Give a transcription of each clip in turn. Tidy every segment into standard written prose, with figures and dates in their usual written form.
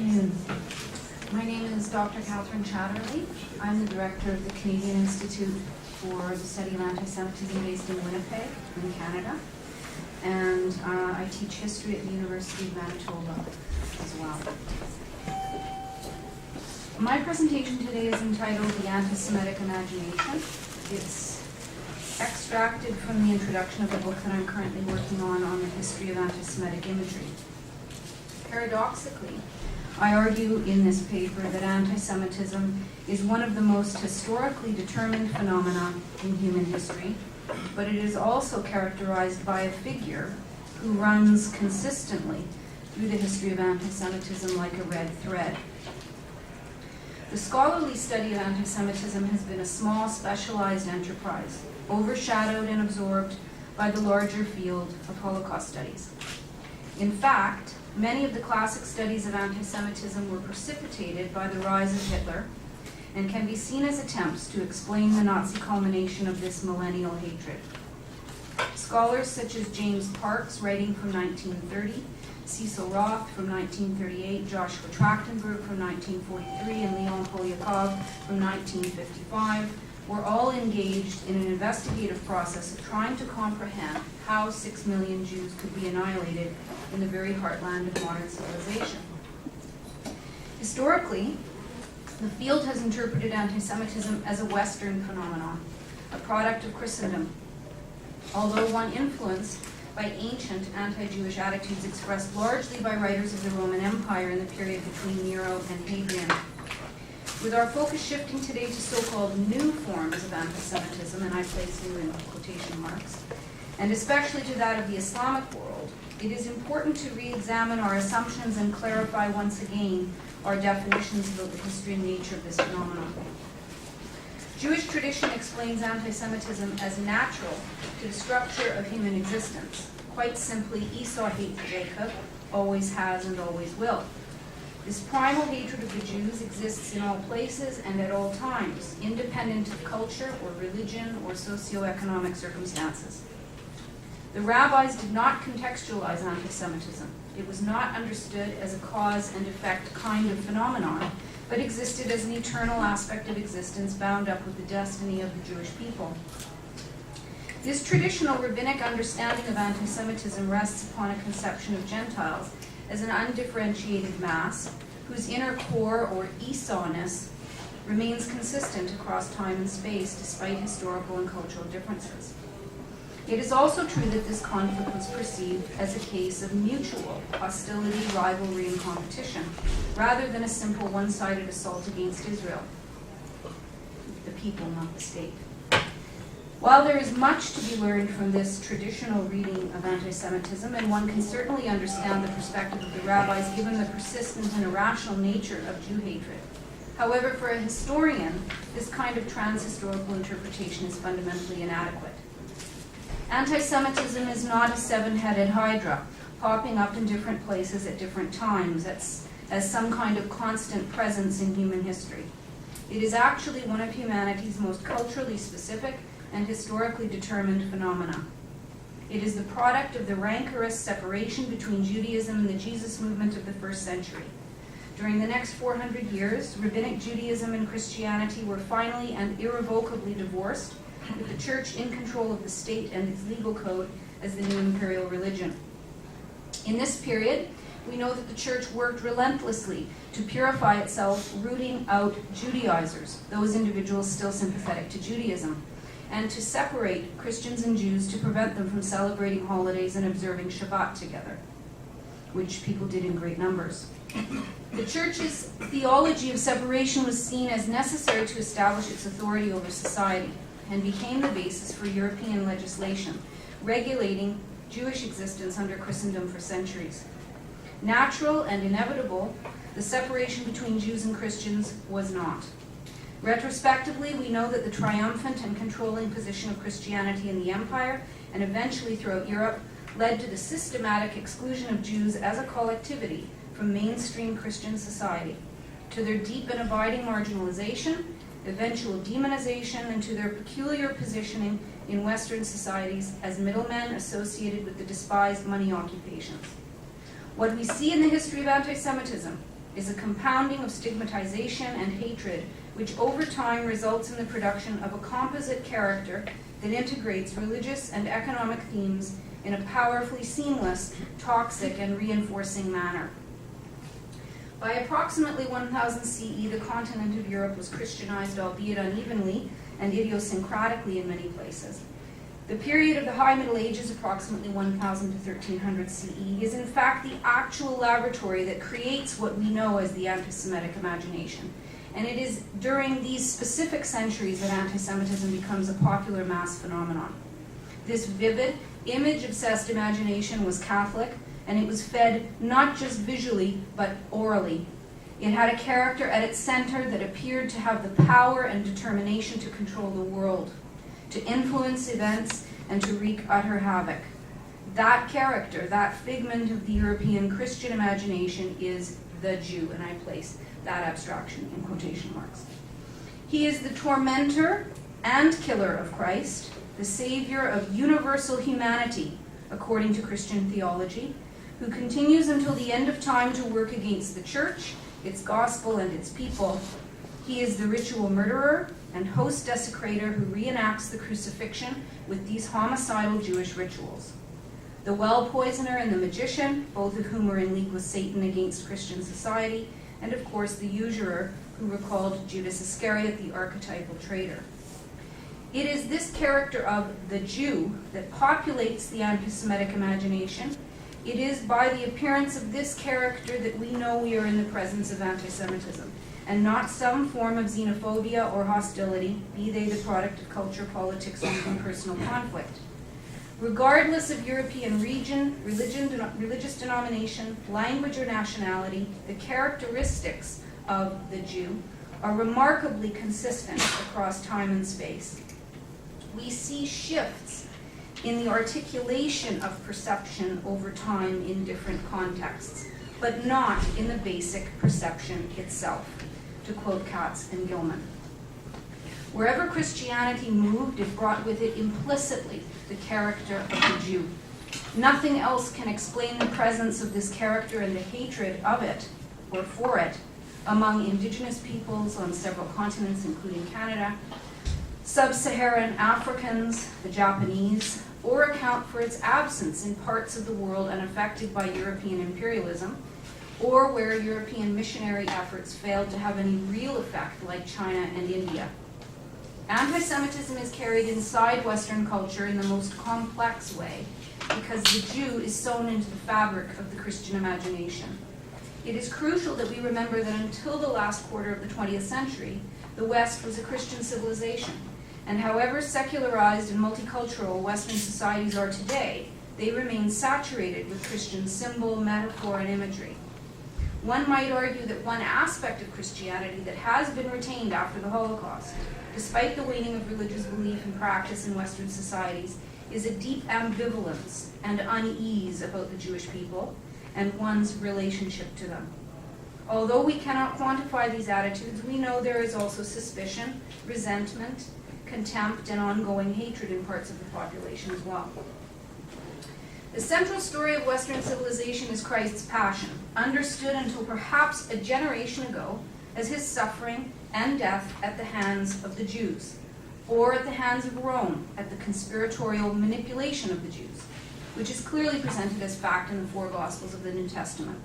afternoon. My name is Dr. Catherine Chatterley. I'm the director of the Canadian Institute for the Study of Anti-Semitism based in Winnipeg, in Canada. And I teach history at the University of Manitoba as well. My presentation today is entitled The Anti-Semitic Imagination. It's extracted from the introduction of the book that I'm currently working on the history of anti-Semitic imagery. Paradoxically, I argue in this paper that anti-Semitism is one of the most historically determined phenomena in human history, but it is also characterized by a figure who runs consistently through the history of anti-Semitism like a red thread. The scholarly study of anti-Semitism has been a small, specialized enterprise, overshadowed and absorbed by the larger field of Holocaust studies. In fact, many of the classic studies of anti-Semitism were precipitated by the rise of Hitler and can be seen as attempts to explain the Nazi culmination of this millennial hatred. Scholars such as James Parks, writing from 1930, Cecil Roth from 1938, Joshua Trachtenberg from 1943, and Leon Polyakov from 1955 were all engaged in an investigative process of trying to comprehend how 6 million Jews could be annihilated in the very heartland of modern civilization. Historically, the field has interpreted anti-Semitism as a Western phenomenon, a product of Christendom, although one influenced by ancient anti-Jewish attitudes expressed largely by writers of the Roman Empire in the period between Nero and Hadrian. With our focus shifting today to so-called new forms of anti-Semitism, and I place new in quotation marks, and especially to that of the Islamic world, it is important to re-examine our assumptions and clarify once again our definitions about the history and nature of this phenomenon. Jewish tradition explains anti-Semitism as natural to the structure of human existence. Quite simply, Esau hates Jacob, always has and always will. This primal hatred of the Jews exists in all places and at all times, independent of culture or religion or socioeconomic circumstances. The rabbis did not contextualize anti-Semitism. It was not understood as a cause and effect kind of phenomenon, but existed as an eternal aspect of existence bound up with the destiny of the Jewish people. This traditional rabbinic understanding of anti-Semitism rests upon a conception of Gentiles as an undifferentiated mass whose inner core or Esau-ness remains consistent across time and space despite historical and cultural differences. It is also true that this conflict was perceived as a case of mutual hostility, rivalry, and competition, rather than a simple one-sided assault against Israel, the people, not the state. While there is much to be learned from this traditional reading of anti-Semitism, and one can certainly understand the perspective of the rabbis given the persistent and irrational nature of Jew hatred. However, for a historian, this kind of trans-historical interpretation is fundamentally inadequate. Anti-Semitism is not a seven-headed hydra, popping up in different places at different times as some kind of constant presence in human history. It is actually one of humanity's most culturally specific and historically determined phenomena. It is the product of the rancorous separation between Judaism and the Jesus movement of the first century. During the next 400 years, Rabbinic Judaism and Christianity were finally and irrevocably divorced, with the church in control of the state and its legal code as the new imperial religion. In this period, we know that the church worked relentlessly to purify itself, rooting out Judaizers, those individuals still sympathetic to Judaism, and to separate Christians and Jews to prevent them from celebrating holidays and observing Shabbat together, which people did in great numbers. The church's theology of separation was seen as necessary to establish its authority over society, and became the basis for European legislation, regulating Jewish existence under Christendom for centuries. Natural and inevitable, the separation between Jews and Christians was not. Retrospectively, we know that the triumphant and controlling position of Christianity in the empire, and eventually throughout Europe, led to the systematic exclusion of Jews as a collectivity from mainstream Christian society, to their deep and abiding marginalization, eventual demonization, and to their peculiar positioning in Western societies as middlemen associated with the despised money occupations. What we see in the history of anti-Semitism is a compounding of stigmatization and hatred, which over time results in the production of a composite character that integrates religious and economic themes in a powerfully seamless, toxic, and reinforcing manner. By approximately 1000 CE, the continent of Europe was Christianized, albeit unevenly and idiosyncratically in many places. The period of the High Middle Ages, approximately 1000 to 1300 CE, is in fact the actual laboratory that creates what we know as the anti-Semitic imagination. And it is during these specific centuries that anti-Semitism becomes a popular mass phenomenon. This vivid, image-obsessed imagination was Catholic, and it was fed not just visually, but orally. It had a character at its center that appeared to have the power and determination to control the world, to influence events, and to wreak utter havoc. That character, that figment of the European Christian imagination, is the Jew, and I place that abstraction in quotation marks. He is the tormentor and killer of Christ, the savior of universal humanity, according to Christian theology, who continues until the end of time to work against the church, its gospel, and its people. He is the ritual murderer and host desecrator who reenacts the crucifixion with these homicidal Jewish rituals. The well poisoner and the magician, both of whom were in league with Satan against Christian society, and of course the usurer who recalled Judas Iscariot, the archetypal traitor. It is this character of the Jew that populates the anti-Semitic imagination. It is by the appearance of this character that we know we are in the presence of anti-Semitism, and not some form of xenophobia or hostility, be they the product of culture, politics, or even personal conflict. Regardless of European region, religious denomination, language, or nationality, the characteristics of the Jew are remarkably consistent across time and space. We see shifts in the articulation of perception over time in different contexts, but not in the basic perception itself, to quote Katz and Gilman. Wherever Christianity moved, it brought with it implicitly the character of the Jew. Nothing else can explain the presence of this character and the hatred of it, or for it, among indigenous peoples on several continents, including Canada, sub-Saharan Africans, the Japanese, or account for its absence in parts of the world unaffected by European imperialism, or where European missionary efforts failed to have any real effect, like China and India. Anti-Semitism is carried inside Western culture in the most complex way because the Jew is sewn into the fabric of the Christian imagination. It is crucial that we remember that until the last quarter of the 20th century, the West was a Christian civilization, and however secularized and multicultural Western societies are today, they remain saturated with Christian symbol, metaphor, and imagery. One might argue that one aspect of Christianity that has been retained after the Holocaust, despite the waning of religious belief and practice in Western societies, is a deep ambivalence and unease about the Jewish people and one's relationship to them. Although we cannot quantify these attitudes, we know there is also suspicion, resentment, contempt, and ongoing hatred in parts of the population as well. The central story of Western civilization is Christ's passion, understood until perhaps a generation ago as his suffering and death at the hands of the Jews, or at the hands of Rome at the conspiratorial manipulation of the Jews, which is clearly presented as fact in the four Gospels of the New Testament.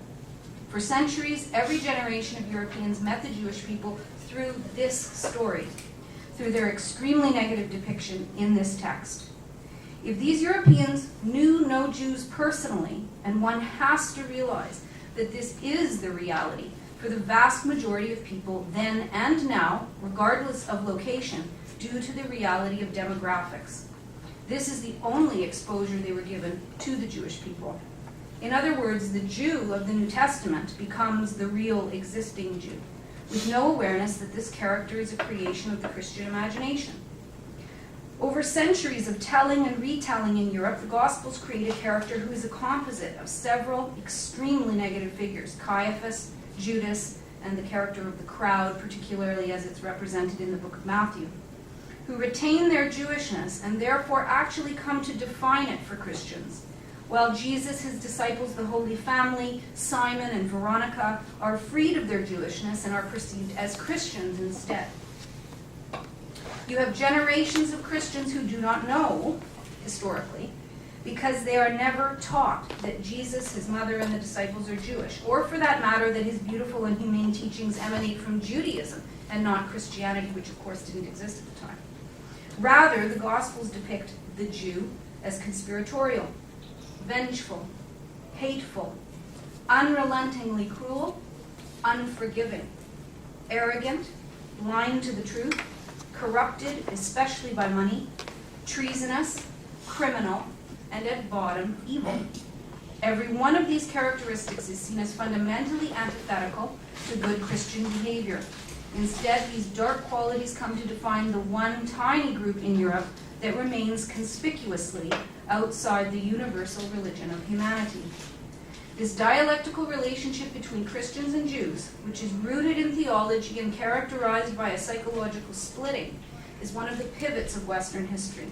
For centuries, every generation of Europeans met the Jewish people through this story, through their extremely negative depiction in this text. If these Europeans knew no Jews personally, and one has to realize that this is the reality for the vast majority of people then and now, regardless of location, due to the reality of demographics. This is the only exposure they were given to the Jewish people. In other words, the Jew of the New Testament becomes the real existing Jew, with no awareness that this character is a creation of the Christian imagination. Over centuries of telling and retelling in Europe, the Gospels create a character who is a composite of several extremely negative figures: Caiaphas, Judas, and the character of the crowd, particularly as it's represented in the book of Matthew, who retain their Jewishness and therefore actually come to define it for Christians, while Jesus, his disciples, the Holy Family, Simon and Veronica, are freed of their Jewishness and are perceived as Christians instead. You have generations of Christians who do not know, historically, because they are never taught that Jesus, his mother, and the disciples are Jewish, or for that matter, that his beautiful and humane teachings emanate from Judaism and not Christianity, which of course didn't exist at the time. Rather, the Gospels depict the Jew as conspiratorial, vengeful, hateful, unrelentingly cruel, unforgiving, arrogant, blind to the truth, corrupted, especially by money, treasonous, criminal, and at bottom, evil. Every one of these characteristics is seen as fundamentally antithetical to good Christian behavior. Instead, these dark qualities come to define the one tiny group in Europe that remains conspicuously outside the universal religion of humanity. This dialectical relationship between Christians and Jews, which is rooted in theology and characterized by a psychological splitting, is one of the pivots of Western history.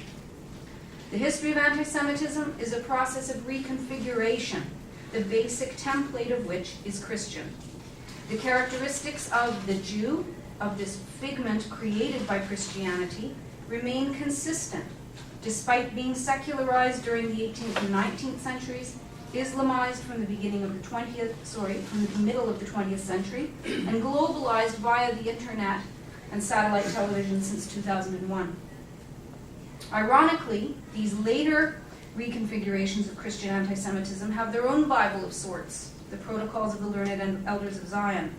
The history of anti-Semitism is a process of reconfiguration, the basic template of which is Christian. The characteristics of the Jew, of this figment created by Christianity, remain consistent, despite being secularized during the 18th and 19th centuries, Islamized from the middle of the 20th century, and globalized via the internet and satellite television since 2001. Ironically, these later reconfigurations of Christian anti-Semitism have their own Bible of sorts, the Protocols of the Learned and Elders of Zion.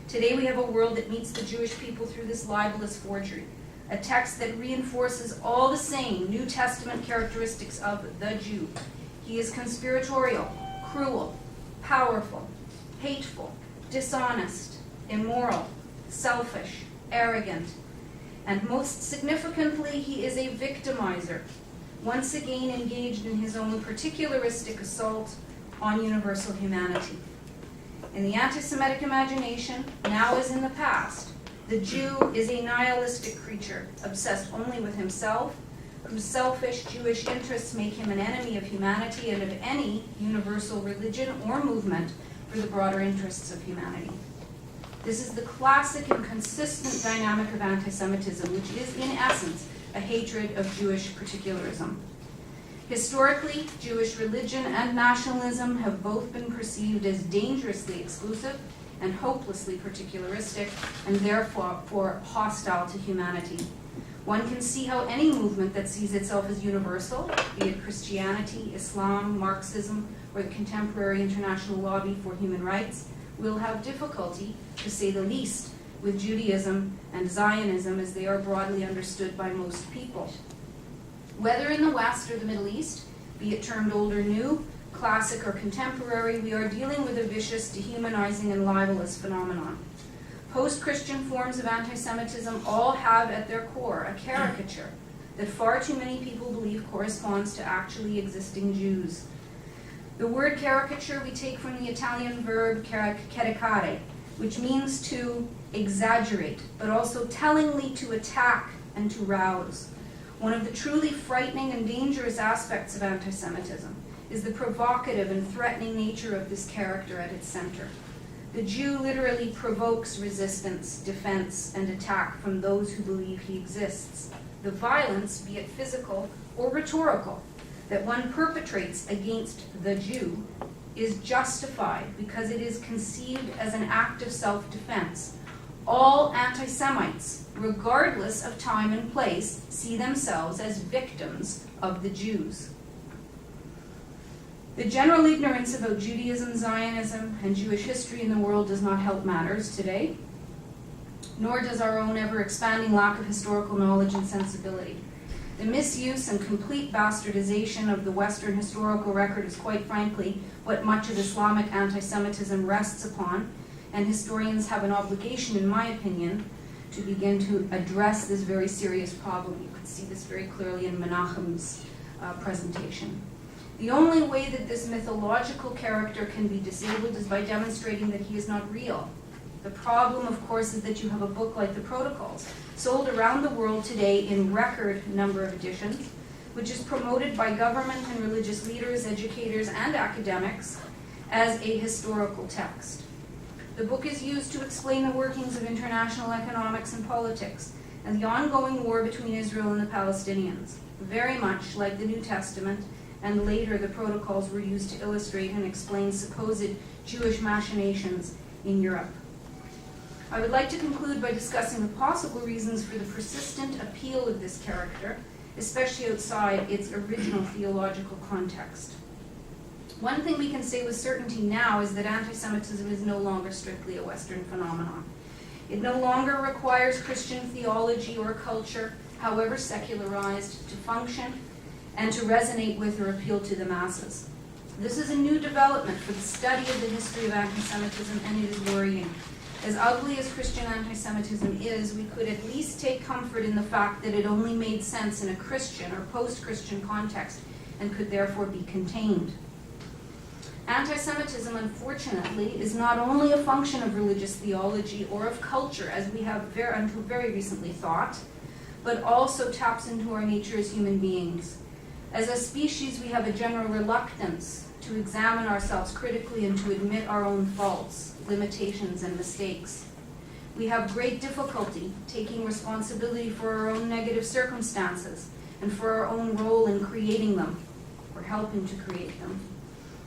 Today we have a world that meets the Jewish people through this libelous forgery, a text that reinforces all the same New Testament characteristics of the Jew. He is conspiratorial, cruel, powerful, hateful, dishonest, immoral, selfish, arrogant, and most significantly, he is a victimizer, once again engaged in his own particularistic assault on universal humanity. In the anti-Semitic imagination, now as in the past, the Jew is a nihilistic creature, obsessed only with himself, whose selfish Jewish interests make him an enemy of humanity and of any universal religion or movement for the broader interests of humanity. This is the classic and consistent dynamic of anti-Semitism, which is, in essence, a hatred of Jewish particularism. Historically, Jewish religion and nationalism have both been perceived as dangerously exclusive and hopelessly particularistic, and therefore hostile to humanity. One can see how any movement that sees itself as universal, be it Christianity, Islam, Marxism, or the contemporary international lobby for human rights, will have difficulty, to say the least, with Judaism and Zionism as they are broadly understood by most people. Whether in the West or the Middle East, be it termed old or new, classic or contemporary, we are dealing with a vicious, dehumanizing, and libelous phenomenon. Post-Christian forms of anti-Semitism all have at their core a caricature that far too many people believe corresponds to actually existing Jews. The word caricature we take from the Italian verb caricare, which means to exaggerate, but also tellingly to attack and to rouse. One of the truly frightening and dangerous aspects of anti-Semitism is the provocative and threatening nature of this character at its center. The Jew literally provokes resistance, defense, and attack from those who believe he exists. The violence, be it physical or rhetorical, that one perpetrates against the Jew is justified because it is conceived as an act of self-defense. All anti-Semites, regardless of time and place, see themselves as victims of the Jews. The general ignorance about Judaism, Zionism, and Jewish history in the world does not help matters today, nor does our own ever-expanding lack of historical knowledge and sensibility. The misuse and complete bastardization of the Western historical record is quite frankly what much of Islamic anti-Semitism rests upon, and historians have an obligation, in my opinion, to begin to address this very serious problem. You could see this very clearly in Menachem's presentation. The only way that this mythological character can be disabled is by demonstrating that he is not real. The problem, of course, is that you have a book like the Protocols, sold around the world today in record number of editions, which is promoted by government and religious leaders, educators, and academics as a historical text. The book is used to explain the workings of international economics and politics and the ongoing war between Israel and the Palestinians. Very much like the New Testament, and later the protocols were used to illustrate and explain supposed Jewish machinations in Europe. I would like to conclude by discussing the possible reasons for the persistent appeal of this character, especially outside its original theological context. One thing we can say with certainty now is that anti-Semitism is no longer strictly a Western phenomenon. It no longer requires Christian theology or culture, however secularized, to function and to resonate with or appeal to the masses. This is a new development for the study of the history of anti-Semitism, and it is worrying. As ugly as Christian anti-Semitism is, we could at least take comfort in the fact that it only made sense in a Christian or post-Christian context and could therefore be contained. Anti-Semitism, unfortunately, is not only a function of religious theology or of culture, as we have until very recently thought, but also taps into our nature as human beings. As a species, we have a general reluctance to examine ourselves critically and to admit our own faults, limitations, and mistakes. We have great difficulty taking responsibility for our own negative circumstances and for our own role in creating them, or helping to create them.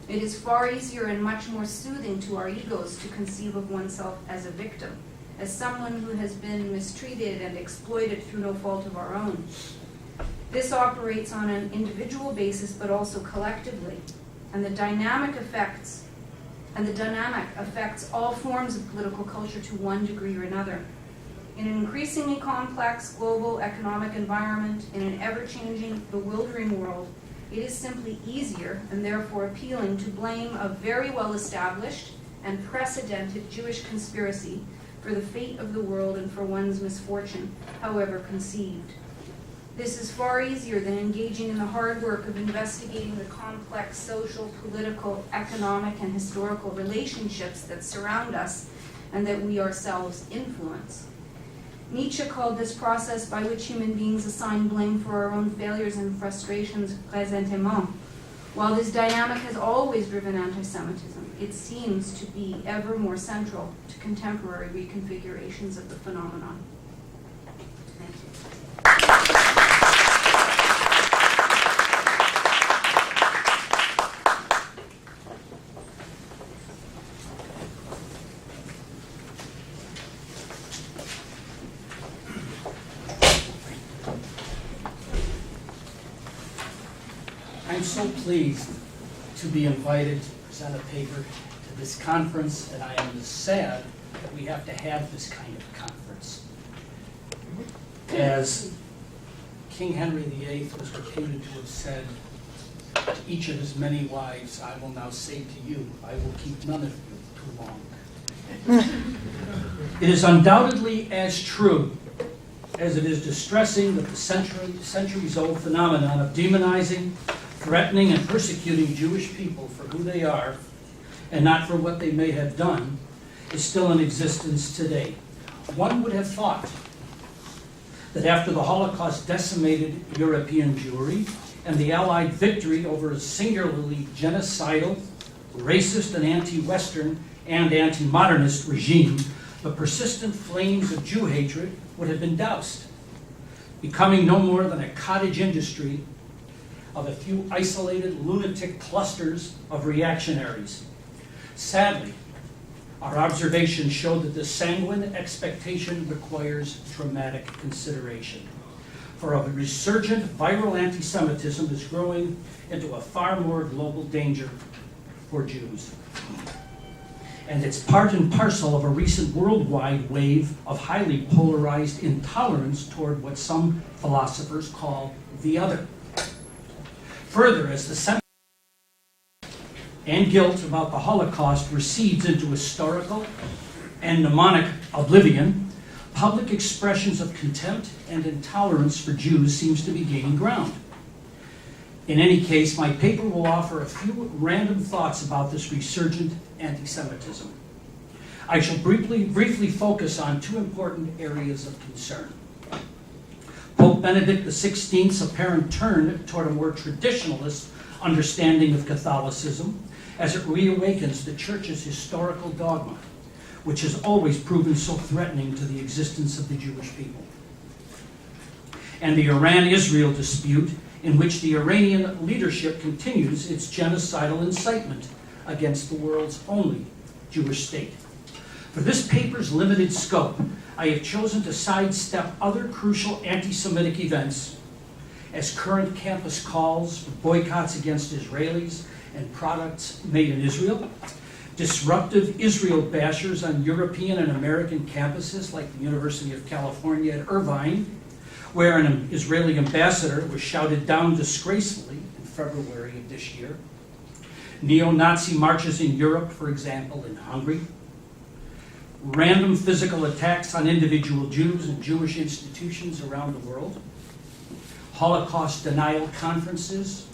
It is far easier and much more soothing to our egos to conceive of oneself as a victim, as someone who has been mistreated and exploited through no fault of our own. This operates on an individual basis, but also collectively, and the dynamic affects all forms of political culture to one degree or another. In an increasingly complex global economic environment, in an ever-changing, bewildering world, it is simply easier, and therefore appealing, to blame a very well-established and precedented Jewish conspiracy for the fate of the world and for one's misfortune, however conceived. This is far easier than engaging in the hard work of investigating the complex social, political, economic, and historical relationships that surround us and that we ourselves influence. Nietzsche called this process by which human beings assign blame for our own failures and frustrations présentement. While this dynamic has always driven anti-Semitism, it seems to be ever more central to contemporary reconfigurations of the phenomenon. Thank you. I'm so pleased to be invited to present a paper to this conference, and I am sad that we have to have this kind of conference. As King Henry VIII was reputed to have said to each of his many wives, I will now say to you, I will keep none of you too long. It is undoubtedly as true as it is distressing that the centuries-old phenomenon of demonizing, threatening, and persecuting Jewish people for who they are and not for what they may have done is still in existence today. One would have thought that after the Holocaust decimated European Jewry and the Allied victory over a singularly genocidal, racist, and anti-Western and anti-modernist regime, the persistent flames of Jew hatred would have been doused, becoming no more than a cottage industry of a few isolated lunatic clusters of reactionaries. Sadly, our observations show that this sanguine expectation requires dramatic consideration. For a resurgent viral anti-Semitism is growing into a far more global danger for Jews. And it's part and parcel of a recent worldwide wave of highly polarized intolerance toward what some philosophers call the other. Further, as the sentiment and guilt about the Holocaust recedes into historical and mnemonic oblivion, public expressions of contempt and intolerance for Jews seems to be gaining ground. In any case, my paper will offer a few random thoughts about this resurgent anti-Semitism. I shall briefly focus on two important areas of concern. Pope Pope Benedict XVI's apparent turn toward a more traditionalist understanding of Catholicism as it reawakens the Church's historical dogma, which has always proven so threatening to the existence of the Jewish people. And the Iran-Israel dispute, in which the Iranian leadership continues its genocidal incitement against the world's only Jewish state. For this paper's limited scope, I have chosen to sidestep other crucial anti-Semitic events, as current campus calls for boycotts against Israelis and products made in Israel, disruptive Israel bashers on European and American campuses like the University of California at Irvine, where an Israeli ambassador was shouted down disgracefully in February of this year, neo-Nazi marches in Europe, for example, in Hungary, random physical attacks on individual Jews and Jewish institutions around the world, Holocaust denial conferences,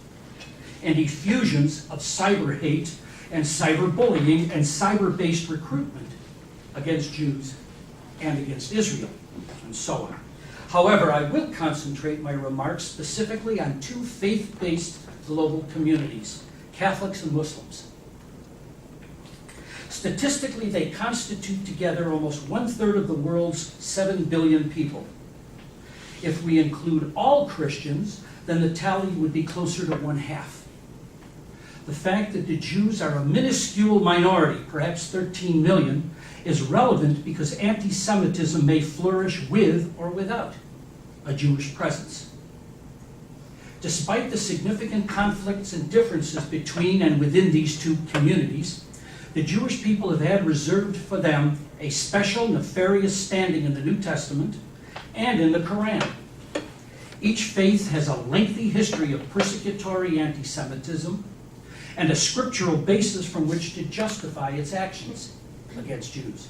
and effusions of cyber hate and cyberbullying and cyber-based recruitment against Jews and against Israel, and so on. However, I will concentrate my remarks specifically on two faith-based global communities, Catholics and Muslims. Statistically, they constitute together almost 1/3 of the world's 7 billion people. If we include all Christians, then the tally would be closer to 1/2. The fact that the Jews are a minuscule minority, perhaps 13 million, is relevant because anti-Semitism may flourish with or without a Jewish presence. Despite the significant conflicts and differences between and within these two communities, the Jewish people have had reserved for them a special nefarious standing in the New Testament and in the Quran. Each faith has a lengthy history of persecutory anti-Semitism and a scriptural basis from which to justify its actions against Jews.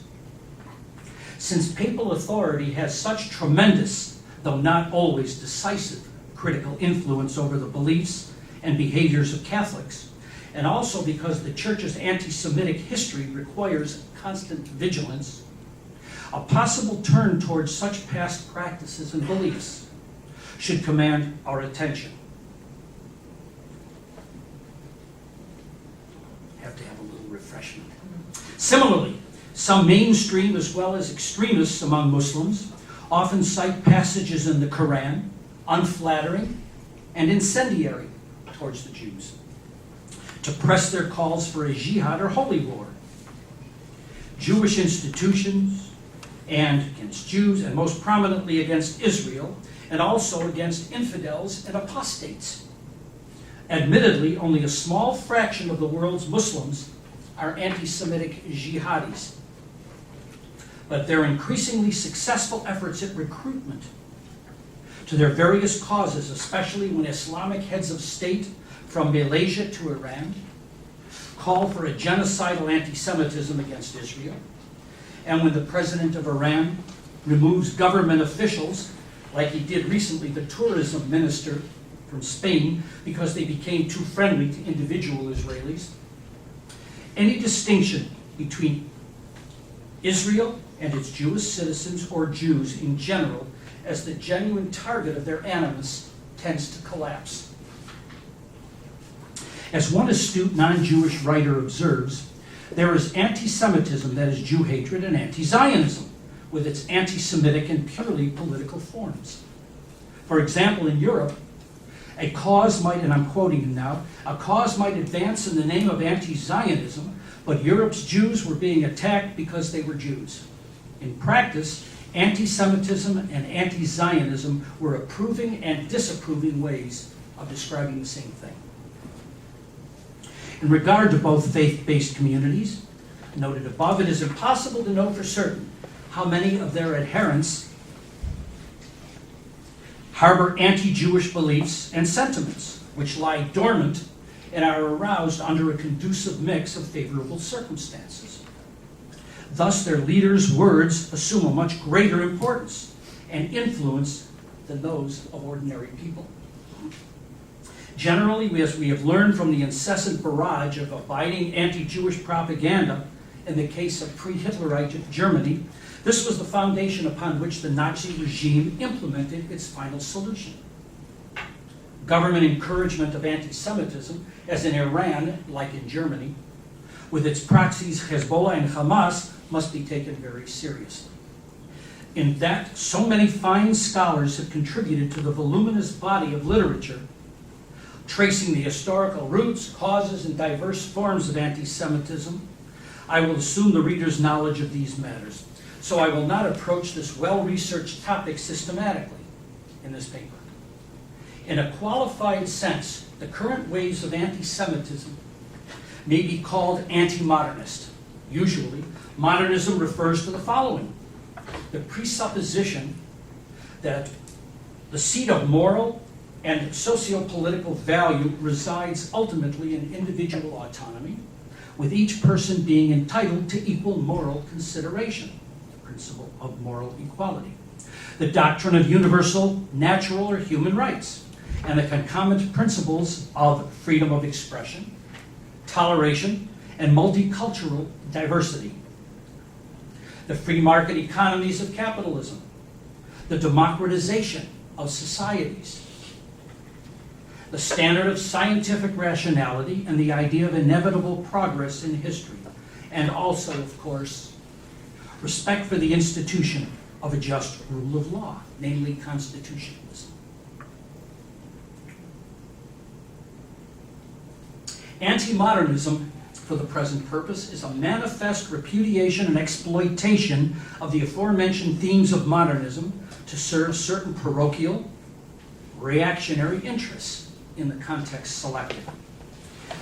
Since papal authority has such tremendous, though not always decisive, critical influence over the beliefs and behaviors of Catholics, and also because the Church's anti-Semitic history requires constant vigilance, a possible turn towards such past practices and beliefs should command our attention. Have to have a little refreshment. Similarly, some mainstream as well as extremists among Muslims often cite passages in the Quran unflattering and incendiary towards the Jews, to press their calls for a jihad or holy war. Jewish institutions and against Jews, and most prominently against Israel, and also against infidels and apostates. Admittedly, only a small fraction of the world's Muslims are anti-Semitic jihadis, but their increasingly successful efforts at recruitment to their various causes, especially when Islamic heads of state from Malaysia to Iran call for a genocidal anti-Semitism against Israel, and when the president of Iran removes government officials, like he did recently, the tourism minister from Spain, because they became too friendly to individual Israelis, any distinction between Israel and its Jewish citizens or Jews in general as the genuine target of their animus tends to collapse. As one astute non-Jewish writer observes, there is anti-Semitism, that is Jew hatred, and anti-Zionism, with its anti-Semitic and purely political forms. For example, in Europe, a cause might, and I'm quoting him now, a cause might advance in the name of anti-Zionism, but Europe's Jews were being attacked because they were Jews. In practice, anti-Semitism and anti-Zionism were approving and disapproving ways of describing the same thing. In regard to both faith-based communities, noted above, it is impossible to know for certain how many of their adherents harbor anti-Jewish beliefs and sentiments, which lie dormant and are aroused under a conducive mix of favorable circumstances. Thus, their leaders' words assume a much greater importance and influence than those of ordinary people. Generally, as we have learned from the incessant barrage of abiding anti-Jewish propaganda in the case of pre-Hitlerite Germany, This was the foundation upon which the Nazi regime implemented its final solution. Government encouragement of anti-Semitism, as in Iran, like in Germany, with its proxies Hezbollah and Hamas, must be taken very seriously. In that, so many fine scholars have contributed to the voluminous body of literature tracing the historical roots, causes, and diverse forms of anti-Semitism, I will assume the reader's knowledge of these matters. So I will not approach this well-researched topic systematically in this paper. In a qualified sense, the current waves of anti-Semitism may be called anti-modernist. Usually, modernism refers to the following: the presupposition that the seat of moral and socio-political value resides ultimately in individual autonomy, with each person being entitled to equal moral consideration, the principle of moral equality, the doctrine of universal, natural, or human rights, and the concomitant principles of freedom of expression, toleration, and multicultural diversity, the free market economies of capitalism, the democratization of societies, the standard of scientific rationality, and the idea of inevitable progress in history, and also, of course, respect for the institution of a just rule of law, namely constitutionalism. Anti-modernism, for the present purpose, is a manifest repudiation and exploitation of the aforementioned themes of modernism to serve certain parochial, reactionary interests in the context selected.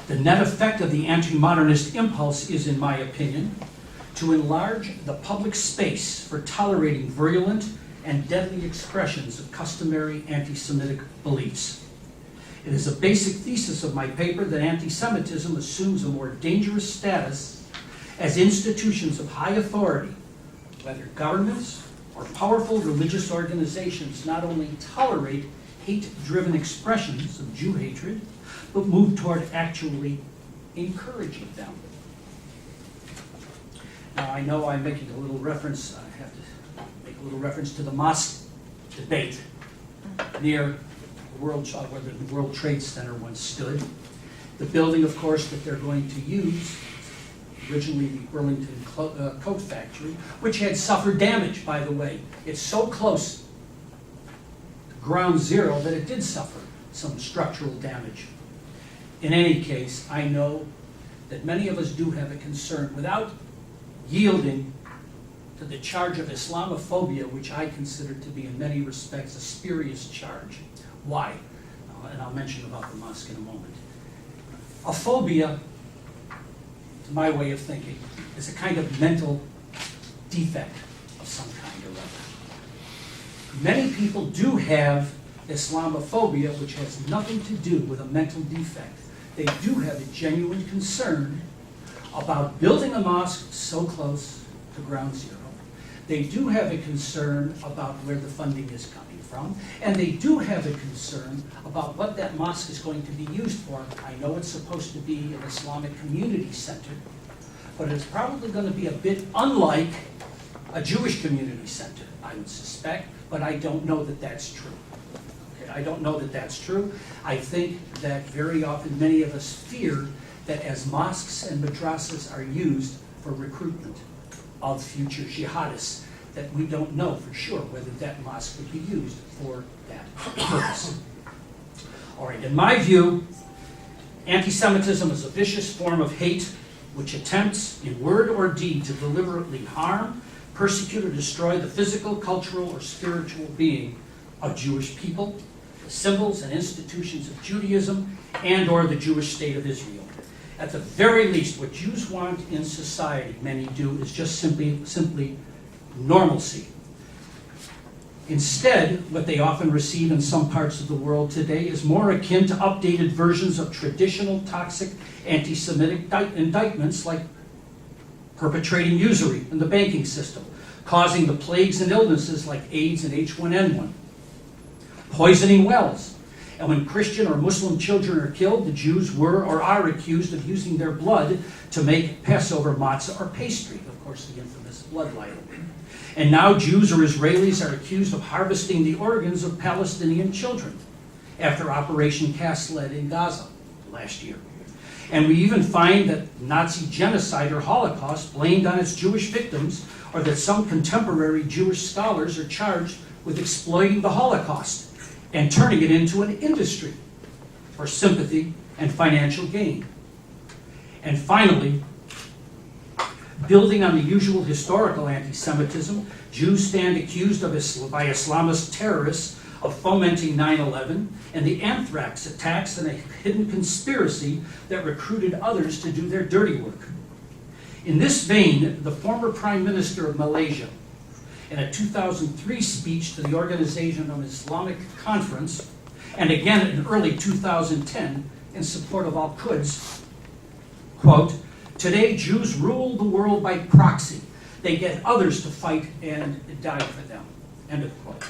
The net effect of the anti-modernist impulse is, in my opinion, to enlarge the public space for tolerating virulent and deadly expressions of customary anti-Semitic beliefs. It is a basic thesis of my paper that anti-Semitism assumes a more dangerous status as institutions of high authority, whether governments or powerful religious organizations, not only tolerate hate-driven expressions of Jew hatred, but move toward actually encouraging them. Now, I know I'm making a little reference, I have to make a little reference to the mosque debate near where the World Trade Center once stood. The building, of course, that they're going to use, originally the Burlington Coat Factory, which had suffered damage, by the way. It's so close to ground zero that it did suffer some structural damage. In any case, I know that many of us do have a concern, without yielding to the charge of Islamophobia, which I consider to be in many respects a spurious charge. Why? And I'll mention about the mosque in a moment. A phobia, to my way of thinking, is a kind of mental defect of some kind or other. Many people do have Islamophobia, which has nothing to do with a mental defect. They do have a genuine concern about building a mosque so close to ground zero. They do have a concern about where the funding is coming from, and they do have a concern about what that mosque is going to be used for. I know it's supposed to be an Islamic community center, but it's probably going to be a bit unlike a Jewish community center, I would suspect, but I don't know that that's true. Okay, I don't know that that's true. I think that very often many of us fear that as mosques and madrasas are used for recruitment of future jihadists, that we don't know for sure whether that mosque would be used for that purpose. All right, in my view, anti-Semitism is a vicious form of hate which attempts, in word or deed, to deliberately harm, persecute, or destroy the physical, cultural, or spiritual being of Jewish people, the symbols and institutions of Judaism, and or the Jewish state of Israel. At the very least, what Jews want in society, many do, is just simply normalcy. Instead, what they often receive in some parts of the world today is more akin to updated versions of traditional toxic anti-Semitic indictments, like perpetrating usury in the banking system, causing the plagues and illnesses like AIDS and H1N1, poisoning wells, And when Christian or Muslim children are killed, the Jews were or are accused of using their blood to make Passover matzah or pastry, of course, the infamous blood libel. And now Jews or Israelis are accused of harvesting the organs of Palestinian children after Operation Cast Lead in Gaza last year. And we even find that Nazi genocide or Holocaust blamed on its Jewish victims, or that some contemporary Jewish scholars are charged with exploiting the Holocaust and turning it into an industry for sympathy and financial gain. And finally, building on the usual historical anti-Semitism, Jews stand accused by Islamist terrorists of fomenting 9/11 and the anthrax attacks and a hidden conspiracy that recruited others to do their dirty work. In this vein, the former Prime Minister of Malaysia, in a 2003 speech to the Organization of Islamic Conference, and again in early 2010 in support of Al-Quds, quote, "Today Jews rule the world by proxy. They get others to fight and die for them," end of quote.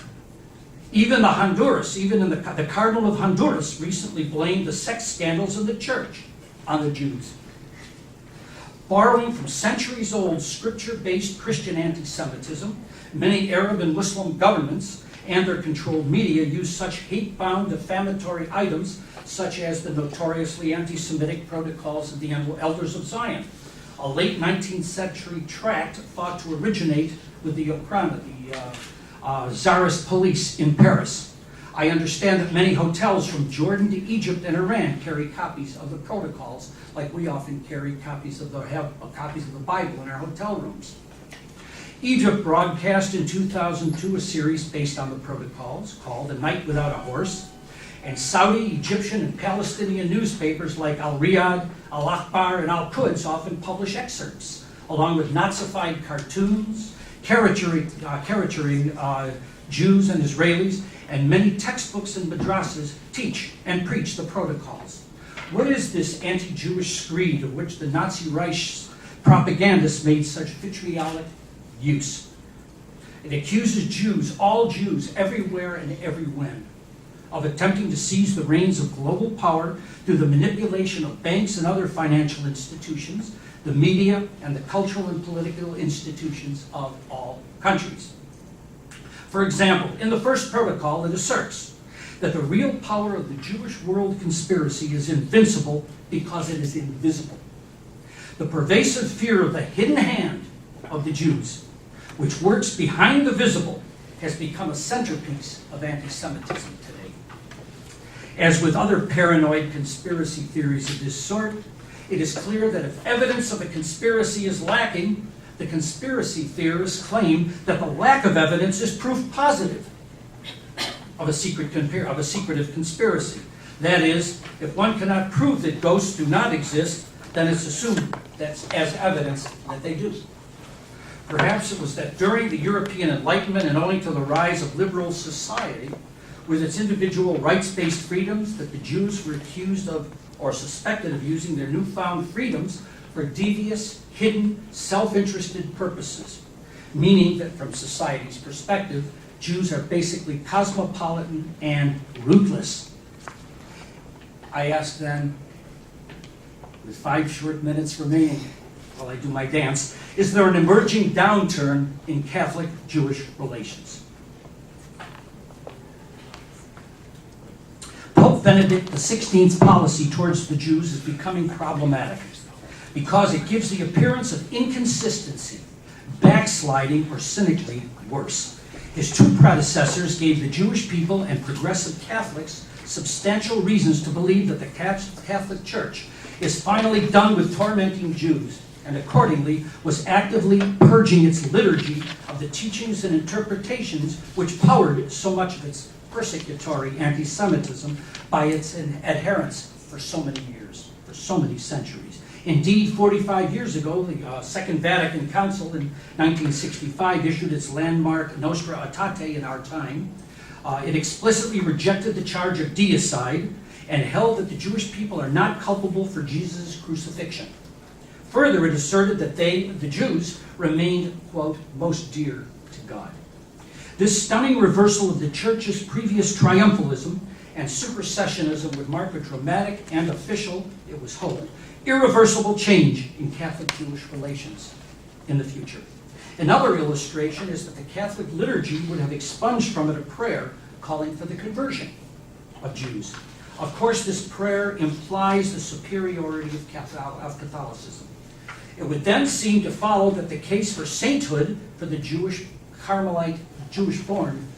Even the Cardinal of Honduras recently blamed the sex scandals in the church on the Jews. Borrowing from centuries-old scripture-based Christian anti-Semitism, many Arab and Muslim governments and their controlled media use such hate-bound defamatory items such as the notoriously anti-Semitic Protocols of the Elders of Zion, a late 19th century tract thought to originate with the Okhrana, the Tsarist police in Paris. I understand that many hotels from Jordan to Egypt and Iran carry copies of the protocols, like we often carry copies of the Bible in our hotel rooms. Egypt broadcast in 2002 a series based on the protocols called A Night Without a Horse, and Saudi, Egyptian, and Palestinian newspapers like Al-Riyadh, Al-Akhbar, and Al-Quds often publish excerpts, along with Nazified cartoons, caricaturing Jews and Israelis, and many textbooks and madrasas teach and preach the protocols. What is this anti-Jewish screed of which the Nazi Reich's propagandists made such vitriolic use? It accuses Jews, all Jews, everywhere and every when, of attempting to seize the reins of global power through the manipulation of banks and other financial institutions, the media, and the cultural and political institutions of all countries. For example, in the first protocol, it asserts that the real power of the Jewish world conspiracy is invincible because it is invisible. The pervasive fear of the hidden hand of the Jews, which works behind the visible, has become a centerpiece of anti-Semitism today. As with other paranoid conspiracy theories of this sort, it is clear that if evidence of a conspiracy is lacking, the conspiracy theorists claim that the lack of evidence is proof positive of a secretive conspiracy. That is, if one cannot prove that ghosts do not exist, then it's assumed that's as evidence that they do. Perhaps it was that during the European Enlightenment and owing to the rise of liberal society, with its individual rights-based freedoms, that the Jews were accused of or suspected of using their newfound freedoms for devious, hidden, self-interested purposes, meaning that from society's perspective, Jews are basically cosmopolitan and ruthless. I ask then, with 5 short minutes remaining while I do my dance, is there an emerging downturn in Catholic-Jewish relations? Pope Benedict XVI's policy towards the Jews is becoming problematic because it gives the appearance of inconsistency, backsliding, or cynically worse. His 2 predecessors gave the Jewish people and progressive Catholics substantial reasons to believe that the Catholic Church is finally done with tormenting Jews, and accordingly was actively purging its liturgy of the teachings and interpretations which powered so much of its persecutory anti-Semitism by its adherents for so many years, for so many centuries. Indeed, 45 years ago, the Second Vatican Council in 1965 issued its landmark Nostra Aetate in our time. It explicitly rejected the charge of deicide and held that the Jewish people are not culpable for Jesus' crucifixion. Further, it asserted that they, the Jews, remained, quote, most dear to God. This stunning reversal of the Church's previous triumphalism and supersessionism would mark a dramatic and official, it was hoped, irreversible change in Catholic-Jewish relations in the future. Another illustration is that the Catholic liturgy would have expunged from it a prayer calling for the conversion of Jews. Of course, this prayer implies the superiority of Catholicism. It would then seem to follow that the case for sainthood for the Jewish-born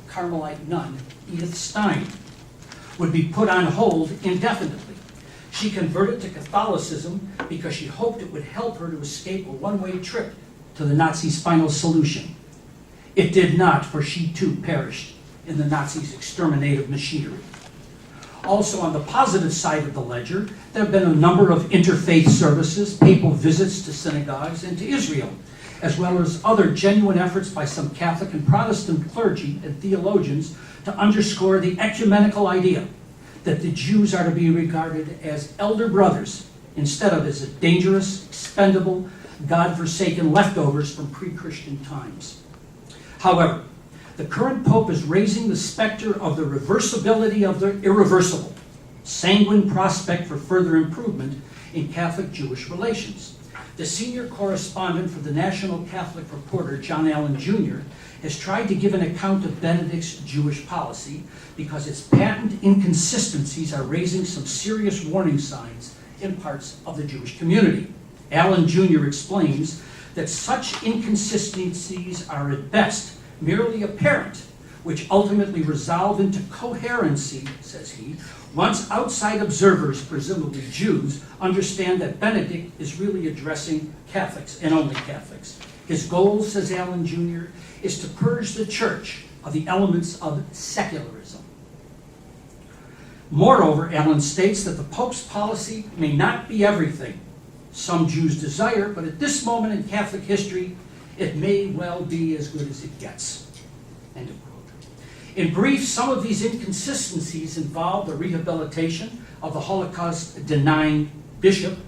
Carmelite nun, Edith Stein, would be put on hold indefinitely. She converted to Catholicism because she hoped it would help her to escape a one-way trip to the Nazis' final solution. It did not, for she too perished in the Nazis' exterminative machinery. Also, on the positive side of the ledger, there have been a number of interfaith services, papal visits to synagogues and to Israel, as well as other genuine efforts by some Catholic and Protestant clergy and theologians to underscore the ecumenical idea that the Jews are to be regarded as elder brothers instead of as a dangerous, expendable, God-forsaken leftovers from pre-Christian times. However, the current Pope is raising the specter of the reversibility of the irreversible, sanguine prospect for further improvement in Catholic-Jewish relations. The senior correspondent for the National Catholic Reporter, John Allen Jr., has tried to give an account of Benedict's Jewish policy because its patent inconsistencies are raising some serious warning signs in parts of the Jewish community. Allen Jr. explains that such inconsistencies are at best merely apparent, which ultimately resolve into coherency, says he, once outside observers, presumably Jews, understand that Benedict is really addressing Catholics and only Catholics. His goal, says Allen Jr., is to purge the Church of the elements of secularism. Moreover, Allen states that the Pope's policy may not be everything some Jews desire, but at this moment in Catholic history, it may well be as good as it gets. End of quote. In brief, some of these inconsistencies involve the rehabilitation of the Holocaust-denying Bishop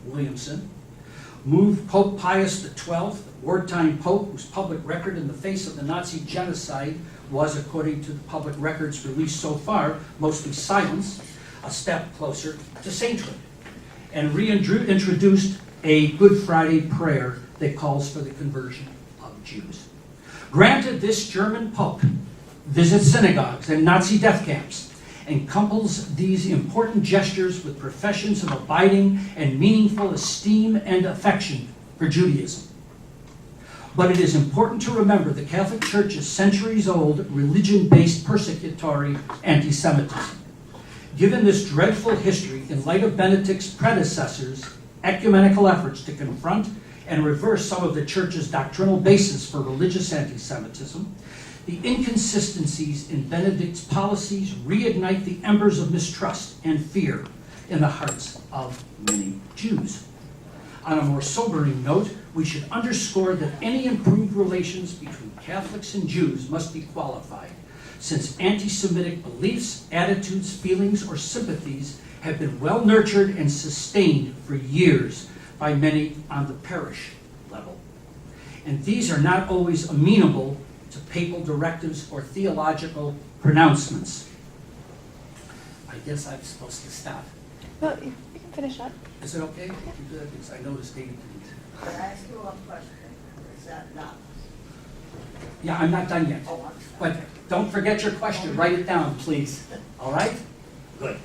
Williamson, moved Pope Pius XII, wartime Pope whose public record in the face of the Nazi genocide was, according to the public records released so far, mostly silence, a step closer to sainthood, and reintroduced a Good Friday prayer that calls for the conversion of Jews. Granted, this German Pope visits synagogues and Nazi death camps and couples these important gestures with professions of abiding and meaningful esteem and affection for Judaism. But it is important to remember the Catholic Church's centuries-old religion-based persecutory anti-Semitism. Given this dreadful history, in light of Benedict's predecessors' ecumenical efforts to confront and reverse some of the Church's doctrinal basis for religious anti-Semitism, the inconsistencies in Benedict's policies reignite the embers of mistrust and fear in the hearts of many Jews. On a more sobering note, we should underscore that any improved relations between Catholics and Jews must be qualified, since anti-Semitic beliefs, attitudes, feelings, or sympathies have been well nurtured and sustained for years by many on the parish level. And these are not always amenable to papal directives or theological pronouncements. I guess I'm supposed to stop. No, you can finish up. Is it okay? Because I noticed David didn't. Can I ask you one question? Is that not? Yeah, I'm not done yet. Oh, I'm But don't forget your question. Write it down, please. All right? Good.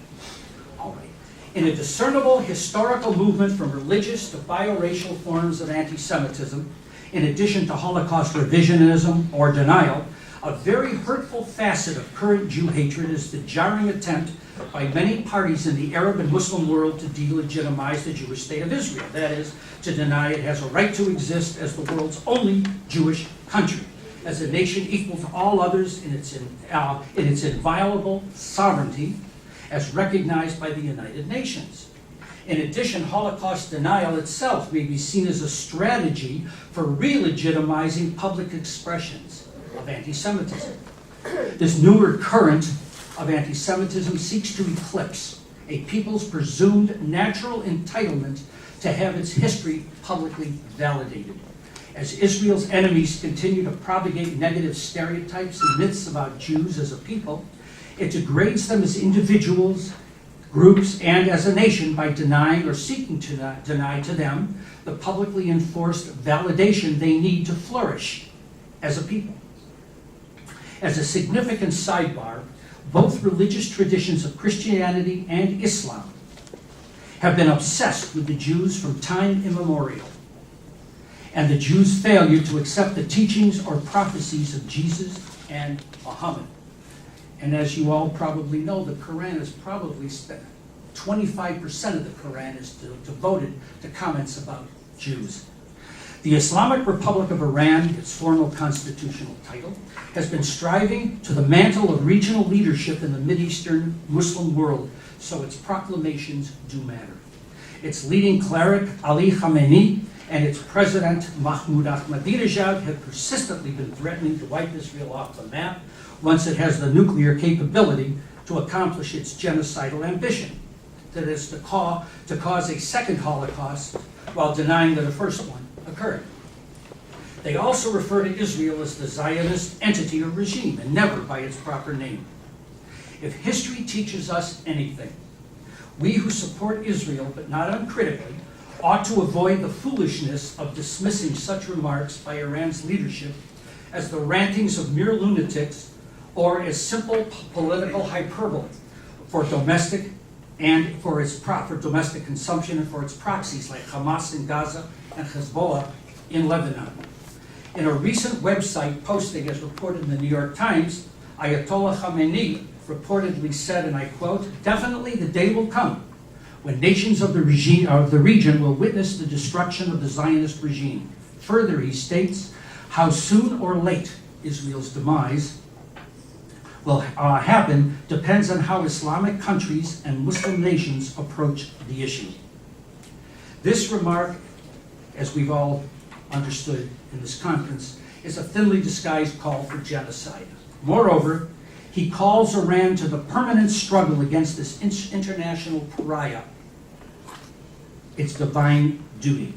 All right. In a discernible historical movement from religious to biracial forms of anti-Semitism, in addition to Holocaust revisionism or denial, a very hurtful facet of current Jew hatred is the jarring attempt by many parties in the Arab and Muslim world to delegitimize the Jewish state of Israel. That is, to deny it has a right to exist as the world's only Jewish country, as a nation equal to all others in its inviolable sovereignty, as recognized by the United Nations. In addition, Holocaust denial itself may be seen as a strategy for re-legitimizing public expressions of anti-Semitism. This newer current of anti-Semitism seeks to eclipse a people's presumed natural entitlement to have its history publicly validated. As Israel's enemies continue to propagate negative stereotypes and myths about Jews as a people, It degrades them as individuals, groups, and as a nation by denying or seeking to deny to them the publicly enforced validation they need to flourish as a people. As a significant sidebar, both religious traditions of Christianity and Islam have been obsessed with the Jews from time immemorial, and the Jews' failure to accept the teachings or prophecies of Jesus and Muhammad. And as you all probably know, the Quran is probably 25% of the Quran is devoted to comments about Jews. The Islamic Republic of Iran, its formal constitutional title, has been striving to the mantle of regional leadership in the Mideastern Muslim world, so its proclamations do matter. Its leading cleric, Ali Khamenei, and its president, Mahmoud Ahmadinejad, have persistently been threatening to wipe Israel off the map once it has the nuclear capability to accomplish its genocidal ambition, that is to cause a second Holocaust while denying that the first one occurred. They also refer to Israel as the Zionist entity or regime, and never by its proper name. If history teaches us anything, we who support Israel, but not uncritically, ought to avoid the foolishness of dismissing such remarks by Iran's leadership as the rantings of mere lunatics or as simple political hyperbole for domestic consumption and for its proxies like Hamas in Gaza and Hezbollah in Lebanon. In a recent website posting, as reported in the New York Times, Ayatollah Khamenei reportedly said, and I quote, "Definitely the day will come when nations of the region will witness the destruction of the Zionist regime." Further, he states, "How soon or late Israel's demise will happen depends on how Islamic countries and Muslim nations approach the issue." This remark, as we've all understood in this conference, is a thinly disguised call for genocide. Moreover, he calls Iran to the permanent struggle against this international pariah, its divine duty.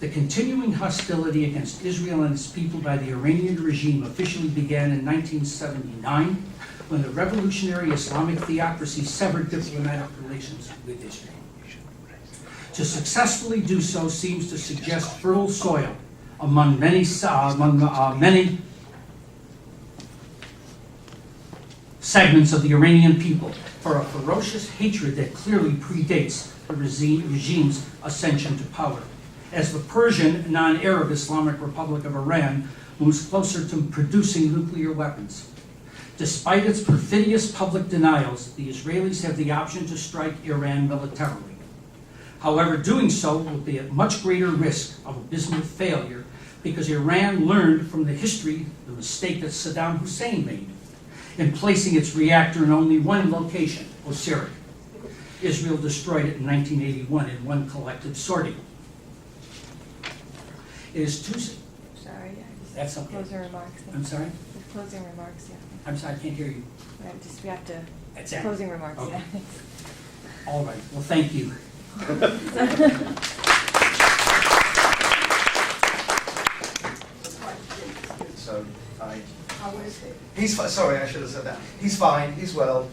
The continuing hostility against Israel and its people by the Iranian regime officially began in 1979, when the revolutionary Islamic theocracy severed diplomatic relations with Israel. To successfully do so seems to suggest fertile soil among many segments of the Iranian people for a ferocious hatred that clearly predates the regime's ascension to power. As the Persian, non-Arab Islamic Republic of Iran moves closer to producing nuclear weapons. Despite its perfidious public denials, the Israelis have the option to strike Iran militarily. However, doing so will be at much greater risk of abysmal failure because Iran learned from the history the mistake that Saddam Hussein made in placing its reactor in only one location, Osirik. Israel destroyed it in 1981 in one collective sortie. It is too... Sorry, yeah. That's okay. Closing remarks. Yeah. I'm sorry? With closing remarks, yeah. I'm sorry, I can't hear you. We have to... That's it. Closing remarks, Okay. yeah. All right, well, thank you. So, How is it? he's sorry, I should have said that. He's fine. He's well.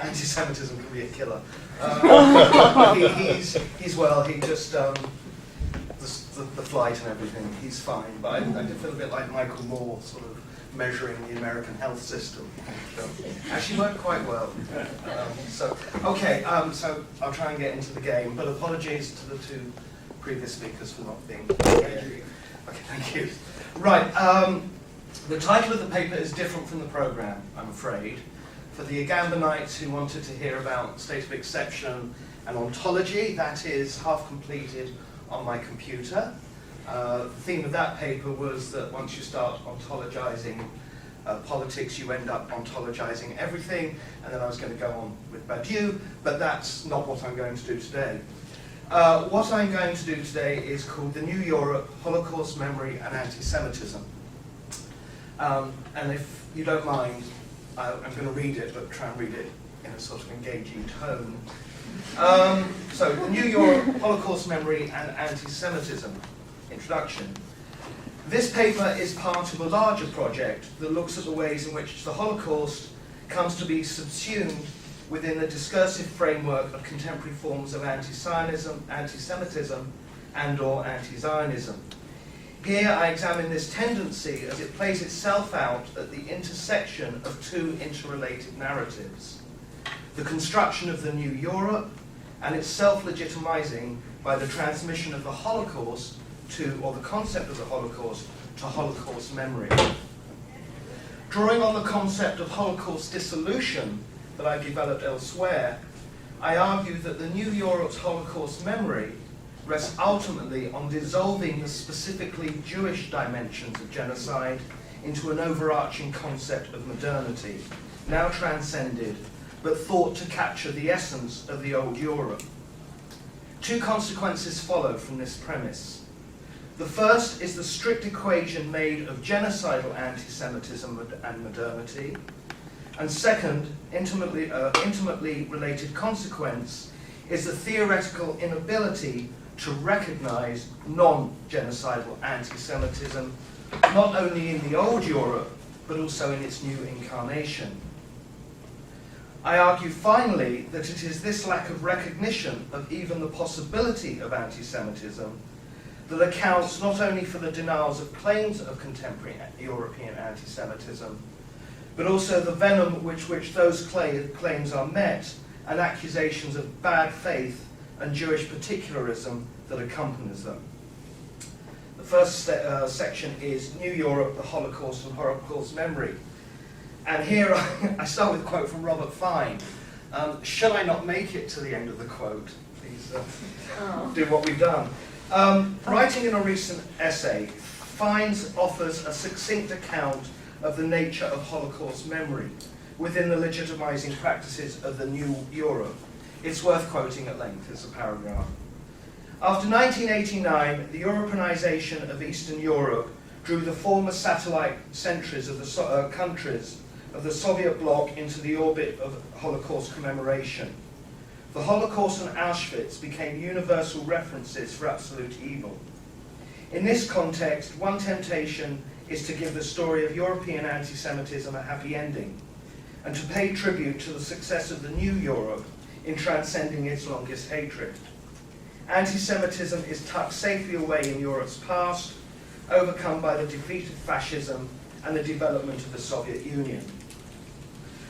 Anti-Semitism can be a killer. He's well. He just the flight and everything. He's fine. But I did feel a bit like Michael Moore, sort of measuring the American health system. Actually worked quite well. So I'll try and get into the game. But apologies to the two previous speakers for not being here. Okay, thank you. Right. The title of the paper is different from the program, I'm afraid. For the Agambanites who wanted to hear about state of exception and ontology, that is half completed on my computer. The theme of that paper was that once you start ontologizing politics, you end up ontologizing everything, and then I was going to go on with Badiou, but that's not what I'm going to do today. What I'm going to do today is called The New Europe, Holocaust Memory and Anti-Semitism. And if you don't mind, I'm going to read it, but try and read it in a sort of engaging tone. So, The New Europe, Holocaust Memory and Anti-Semitism. Introduction. This paper is part of a larger project that looks at the ways in which the Holocaust comes to be subsumed within the discursive framework of contemporary forms of anti-Zionism, anti-Semitism, and/or anti-Zionism. Here I examine this tendency as it plays itself out at the intersection of two interrelated narratives: the construction of the new Europe and its self-legitimizing by the transmission of the Holocaust to, or the concept of the Holocaust, to Holocaust memory. Drawing on the concept of Holocaust dissolution that I developed elsewhere, I argue that the new Europe's Holocaust memory rests ultimately on dissolving the specifically Jewish dimensions of genocide into an overarching concept of modernity, now transcended, but thought to capture the essence of the old Europe. Two consequences follow from this premise. The first is the strict equation made of genocidal anti-Semitism and modernity, and second, intimately related consequence, is the theoretical inability to recognize non-genocidal anti-Semitism, not only in the old Europe, but also in its new incarnation. I argue finally that it is this lack of recognition of even the possibility of anti-Semitism that accounts not only for the denials of claims of contemporary European anti-Semitism, but also the venom with which those claims are met and accusations of bad faith and Jewish particularism that accompanies them. The first section is New Europe, the Holocaust and Holocaust Memory. And here I start with a quote from Robert Fine. Shall I not make it to the end of the quote? Please do what we've done. Writing in a recent essay, Fine offers a succinct account of the nature of Holocaust memory within the legitimizing practices of the new Europe. It's worth quoting at length. It's a paragraph. After 1989, the Europeanization of Eastern Europe drew the former satellite centuries of the countries of the Soviet bloc into the orbit of Holocaust commemoration. The Holocaust and Auschwitz became universal references for absolute evil. In this context, one temptation is to give the story of European anti-Semitism a happy ending, and to pay tribute to the success of the new Europe in transcending its longest hatred. Anti-Semitism is tucked safely away in Europe's past, overcome by the defeat of fascism and the development of the Soviet Union.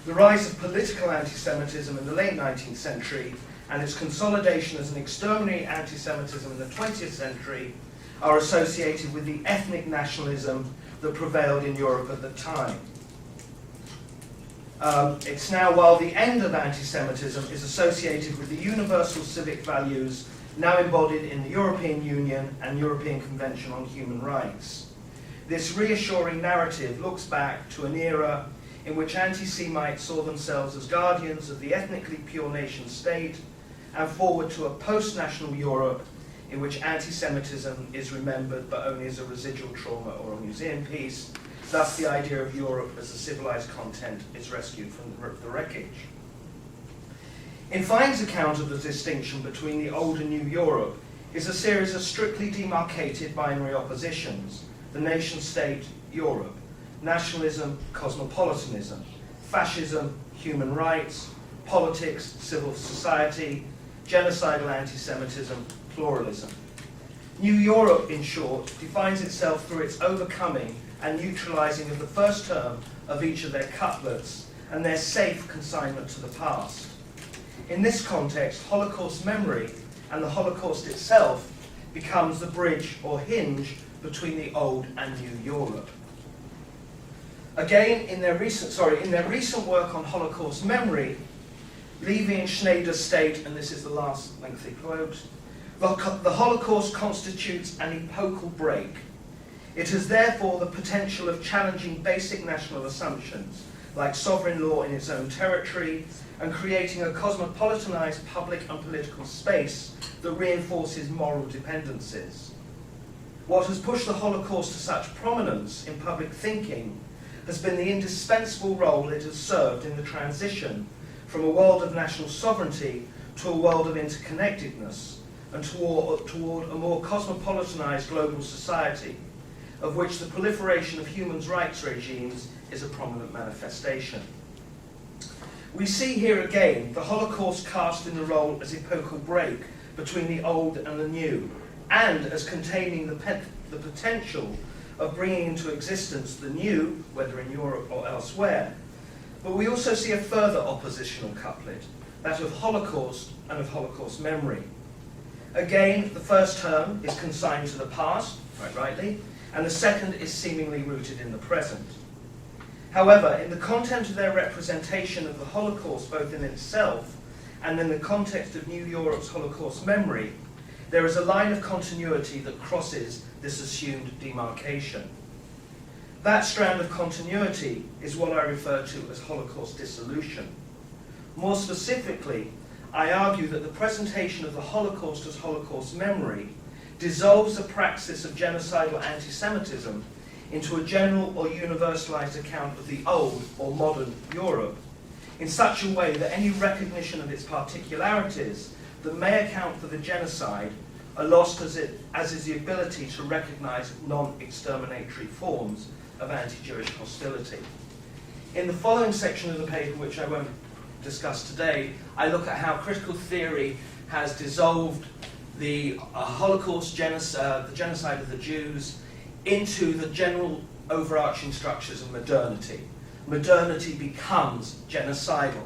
The rise of political anti-Semitism in the late 19th century and its consolidation as an exterminatory anti-Semitism in the 20th century are associated with the ethnic nationalism that prevailed in Europe at the time. It's now, while the end of anti-Semitism is associated with the universal civic values now embodied in the European Union and European Convention on Human Rights. This reassuring narrative looks back to an era in which anti-Semites saw themselves as guardians of the ethnically pure nation state, and forward to a post-national Europe in which anti-Semitism is remembered but only as a residual trauma or a museum piece. Thus, the idea of Europe as a civilized content is rescued from the wreckage. In Fine's account of the distinction between the old and new Europe is a series of strictly demarcated binary oppositions: the nation-state, Europe; nationalism, cosmopolitanism; fascism, human rights; politics, civil society; genocidal anti-Semitism, pluralism. New Europe, in short, defines itself through its overcoming and neutralizing of the first term of each of their couplets and their safe consignment to the past. In this context, Holocaust memory and the Holocaust itself becomes the bridge or hinge between the old and new Europe. Again, in their recent work on Holocaust memory, Levy and Schneider state, and this is the last lengthy quote, the Holocaust constitutes an epochal break. It has therefore the potential of challenging basic national assumptions, like sovereign law in its own territory, and creating a cosmopolitanized public and political space that reinforces moral dependencies. What has pushed the Holocaust to such prominence in public thinking has been the indispensable role it has served in the transition from a world of national sovereignty to a world of interconnectedness, and toward a more cosmopolitanized global society, of which the proliferation of human rights regimes is a prominent manifestation. We see here again the Holocaust cast in the role as epochal break between the old and the new, and as containing the potential of bringing into existence the new, whether in Europe or elsewhere. But we also see a further oppositional couplet, that of Holocaust and of Holocaust memory. Again, the first term is consigned to the past, quite rightly, and the second is seemingly rooted in the present. However, in the content of their representation of the Holocaust, both in itself and in the context of New Europe's Holocaust memory, there is a line of continuity that crosses this assumed demarcation. That strand of continuity is what I refer to as Holocaust dissolution. More specifically, I argue that the presentation of the Holocaust as Holocaust memory dissolves the praxis of genocidal anti-Semitism into a general or universalized account of the old or modern Europe, in such a way that any recognition of its particularities that may account for the genocide are lost as is the ability to recognize non-exterminatory forms of anti-Jewish hostility. In the following section of the paper, which I won't discuss today, I look at how critical theory has dissolved the Holocaust, the genocide of the Jews, into the general overarching structures of modernity. Modernity becomes genocidal.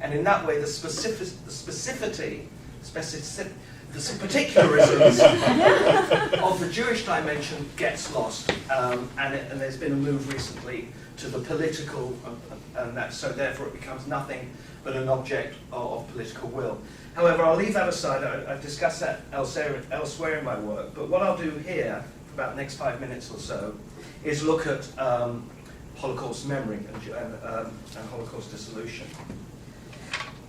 And in that way, the particularisms of the Jewish dimension gets lost. And there's been a move recently to the political, so therefore it becomes nothing but an object of political will. However, I'll leave that aside. I've discussed that elsewhere in my work. But what I'll do here, for about the next 5 minutes or so, is look at Holocaust memory and Holocaust dissolution.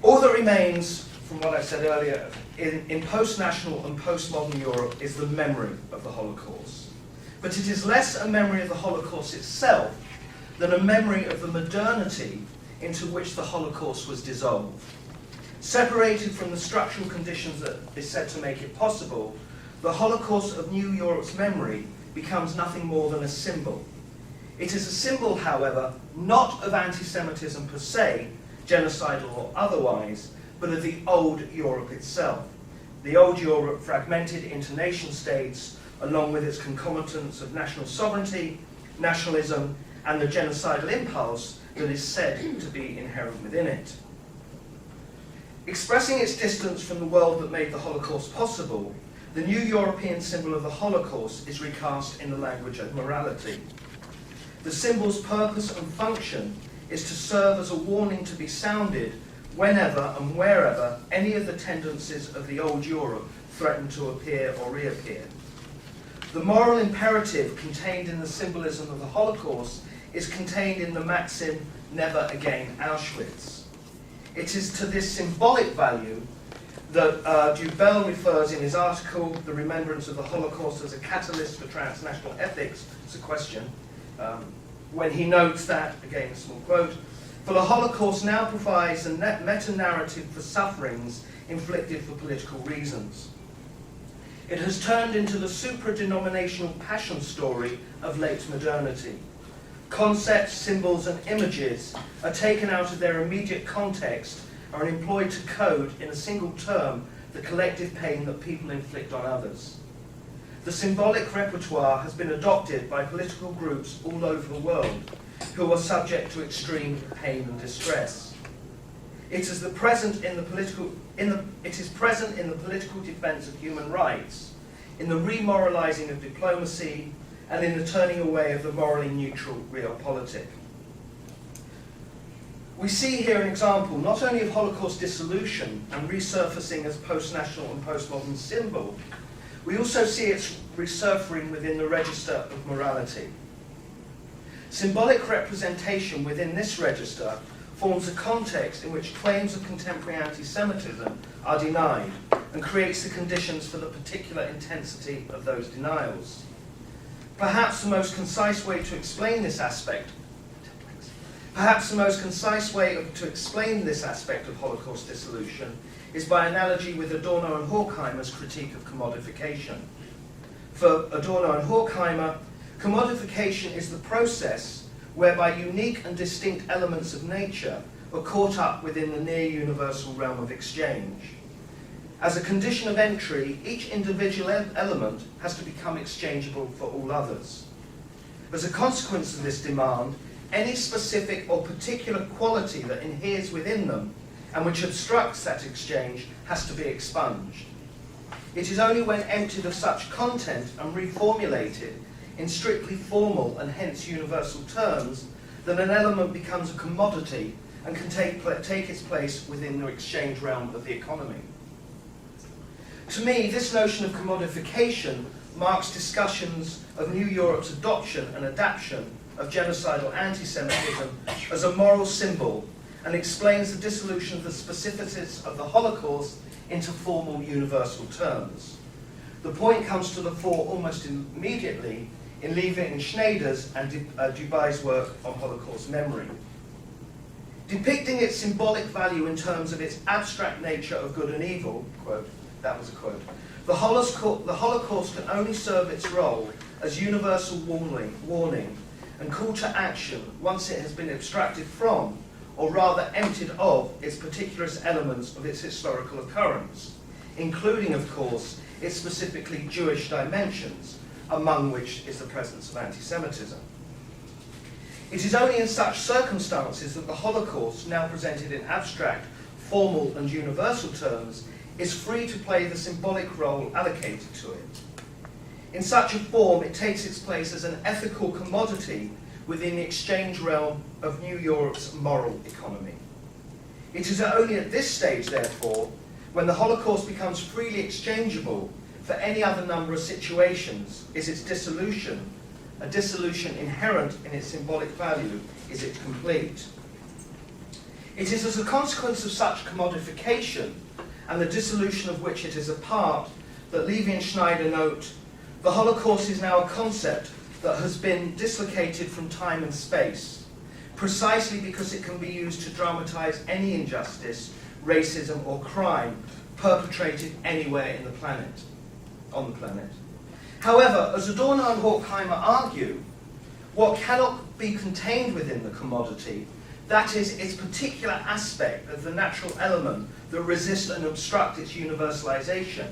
All that remains, from what I said earlier, in post-national and postmodern Europe is the memory of the Holocaust. But it is less a memory of the Holocaust itself than a memory of the modernity into which the Holocaust was dissolved. Separated from the structural conditions that is said to make it possible, the Holocaust of New Europe's memory becomes nothing more than a symbol. It is a symbol, however, not of anti-Semitism per se, genocidal or otherwise, but of the old Europe itself. The old Europe fragmented into nation-states, along with its concomitants of national sovereignty, nationalism, and the genocidal impulse that is said to be inherent within it. Expressing its distance from the world that made the Holocaust possible, the new European symbol of the Holocaust is recast in the language of morality. The symbol's purpose and function is to serve as a warning to be sounded whenever and wherever any of the tendencies of the old Europe threaten to appear or reappear. The moral imperative contained in the symbolism of the Holocaust is contained in the maxim, "Never again Auschwitz." It is to this symbolic value that Dubell refers in his article, "The Remembrance of the Holocaust as a Catalyst for Transnational Ethics." It's a question. When he notes that, again a small quote, "For the Holocaust now provides a meta-narrative for sufferings inflicted for political reasons. It has turned into the supra-denominational passion story of late modernity. Concepts, symbols, and images are taken out of their immediate context and are employed to code in a single term the collective pain that people inflict on others. The symbolic repertoire has been adopted by political groups all over the world who are subject to extreme pain and distress. It is present in the political defense of human rights, in the remoralizing of diplomacy, and in the turning away of the morally neutral realpolitik." We see here an example not only of Holocaust dissolution and resurfacing as post-national and postmodern symbol, we also see its resurfacing within the register of morality. Symbolic representation within this register forms a context in which claims of contemporary anti-Semitism are denied and creates the conditions for the particular intensity of those denials. Perhaps the most concise way to explain this aspect of Holocaust dissolution is by analogy with Adorno and Hawkheimer's critique of commodification. For Adorno and Hawkheimer, commodification is the process whereby unique and distinct elements of nature are caught up within the near-universal realm of exchange. As a condition of entry, each individual element has to become exchangeable for all others. As a consequence of this demand, any specific or particular quality that inheres within them and which obstructs that exchange has to be expunged. It is only when emptied of such content and reformulated in strictly formal and hence universal terms that an element becomes a commodity and can take its place within the exchange realm of the economy. To me, this notion of commodification marks discussions of New Europe's adoption and adaptation of genocidal anti-Semitism as a moral symbol and explains the dissolution of the specificities of the Holocaust into formal universal terms. The point comes to the fore almost immediately in Levy and Schneider's and Dubai's work on Holocaust memory. Depicting its symbolic value in terms of its abstract nature of good and evil, quote, that was a quote, the Holocaust can only serve its role as universal warning and call to action once it has been abstracted from, or rather emptied of, its particular elements of its historical occurrence, including, of course, its specifically Jewish dimensions, among which is the presence of anti-Semitism. It is only in such circumstances that the Holocaust, now presented in abstract, formal and universal terms, is free to play the symbolic role allocated to it. In such a form, it takes its place as an ethical commodity within the exchange realm of New Europe's moral economy. It is only at this stage, therefore, when the Holocaust becomes freely exchangeable for any other number of situations, is its dissolution, a dissolution inherent in its symbolic value, is it complete. It is as a consequence of such commodification, and the dissolution of which it is a part, that Levy and Schneider note, the Holocaust is now a concept that has been dislocated from time and space, precisely because it can be used to dramatize any injustice, racism or crime perpetrated anywhere on the planet. However, as Adorno and Hawkheimer argue, what cannot be contained within the commodity, that is, its particular aspect of the natural element that resists and obstructs its universalization,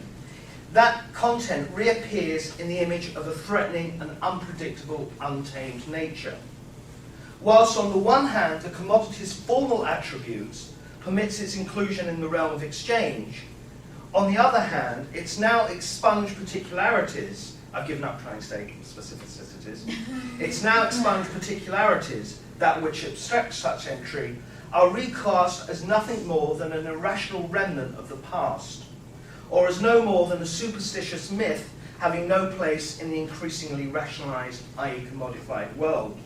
that content reappears in the image of a threatening and unpredictable, untamed nature. Whilst on the one hand, the commodity's formal attributes permits its inclusion in the realm of exchange, on the other hand, its now expunged particularities, I've given up trying to say specificities, its now expunged particularities, that which obstructs such entry, are recast as nothing more than an irrational remnant of the past, or as no more than a superstitious myth having no place in the increasingly rationalized, i.e. commodified world.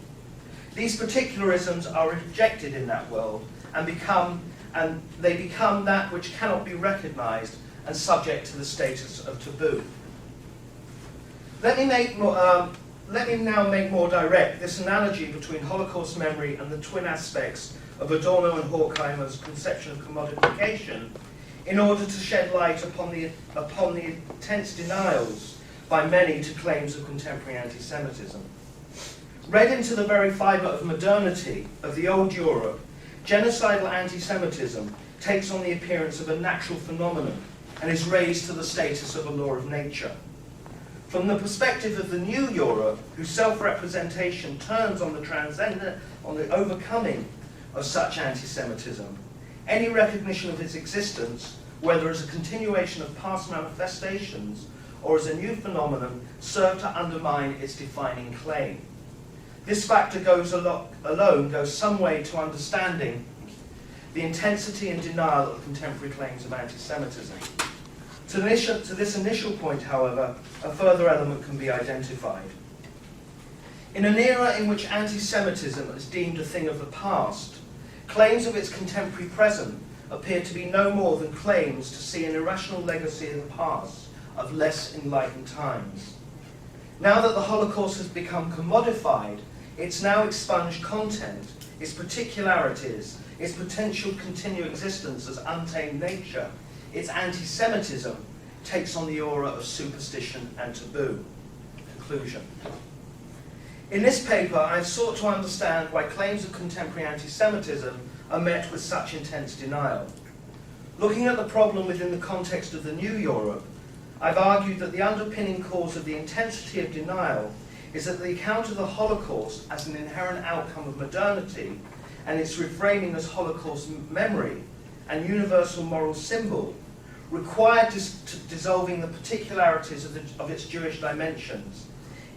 These particularisms are rejected in that world and they become that which cannot be recognized and subject to the status of taboo. Let me now make more direct this analogy between Holocaust memory and the twin aspects of Adorno and Hawkheimer's conception of commodification in order to shed light upon the intense denials by many to claims of contemporary anti-Semitism. Read into the very fibre of modernity of the old Europe, genocidal anti-Semitism takes on the appearance of a natural phenomenon and is raised to the status of a law of nature. From the perspective of the new Europe, whose self-representation turns on the overcoming of such anti-Semitism, any recognition of its existence, whether as a continuation of past manifestations or as a new phenomenon, serve to undermine its defining claim. This factor alone goes some way to understanding the intensity and denial of contemporary claims of anti-Semitism. To this initial point, however, a further element can be identified. In an era in which anti-Semitism is deemed a thing of the past, claims of its contemporary present appear to be no more than claims to see an irrational legacy in the past of less enlightened times. Now that the Holocaust has become commodified, its now expunged content, its particularities, its potential continued existence as untamed nature, its anti-Semitism takes on the aura of superstition and taboo. Conclusion. In this paper, I've sought to understand why claims of contemporary anti-Semitism are met with such intense denial. Looking at the problem within the context of the New Europe, I've argued that the underpinning cause of the intensity of denial is that the account of the Holocaust as an inherent outcome of modernity and its reframing as Holocaust memory and universal moral symbol required dissolving the particularities of its Jewish dimensions,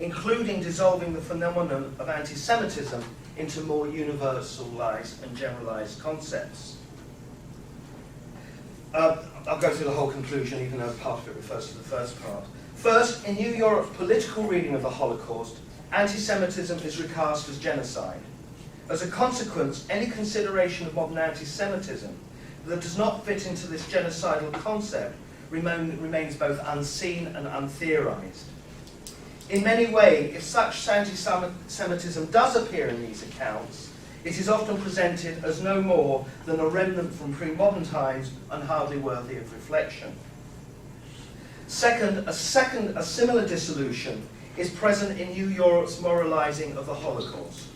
including dissolving the phenomenon of anti-Semitism into more universalized and generalized concepts. I'll go through the whole conclusion, even though part of it refers to the first part. First, in New Europe's political reading of the Holocaust, anti-Semitism is recast as genocide. As a consequence, any consideration of modern anti-Semitism that does not fit into this genocidal concept remains both unseen and untheorized. In many ways, if such anti-Semitism does appear in these accounts, it is often presented as no more than a remnant from pre-modern times and hardly worthy of reflection. Second, a similar dissolution is present in New Europe's moralizing of the Holocaust.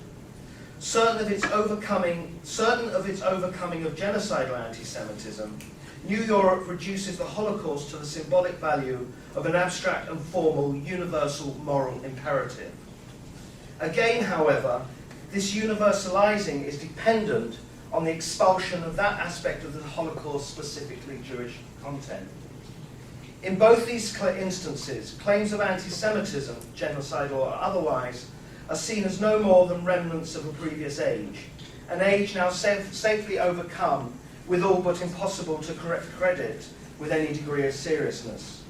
Certain of its overcoming of genocidal anti-Semitism, New Europe reduces the Holocaust to the symbolic value of an abstract and formal universal moral imperative. Again, however, this universalizing is dependent on the expulsion of that aspect of the Holocaust specifically Jewish content. In both these instances, claims of anti-Semitism, genocidal or otherwise, are seen as no more than remnants of a previous age, an age now safely overcome with all but impossible to credit with any degree of seriousness.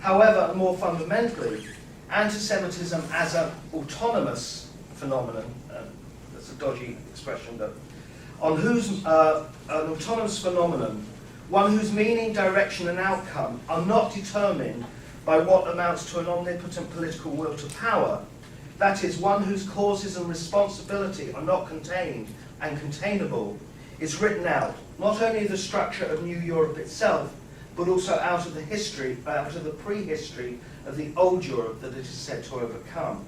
However, and more fundamentally, anti-Semitism as an autonomous phenomenon, that's a dodgy expression, but an autonomous phenomenon, one whose meaning, direction and outcome are not determined by what amounts to an omnipotent political will to power, that is, one whose causes and responsibility are not contained and containable, is written out, not only of the structure of New Europe itself, but also out of the prehistory of the old Europe that it is said to overcome.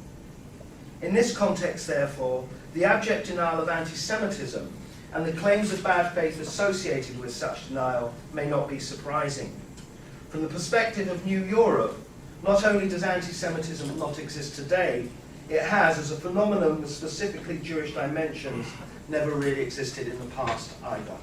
In this context, therefore, the abject denial of anti-Semitism and the claims of bad faith associated with such denial may not be surprising. From the perspective of New Europe, not only does anti-Semitism not exist today, it has, as a phenomenon with specifically Jewish dimensions, never really existed in the past either.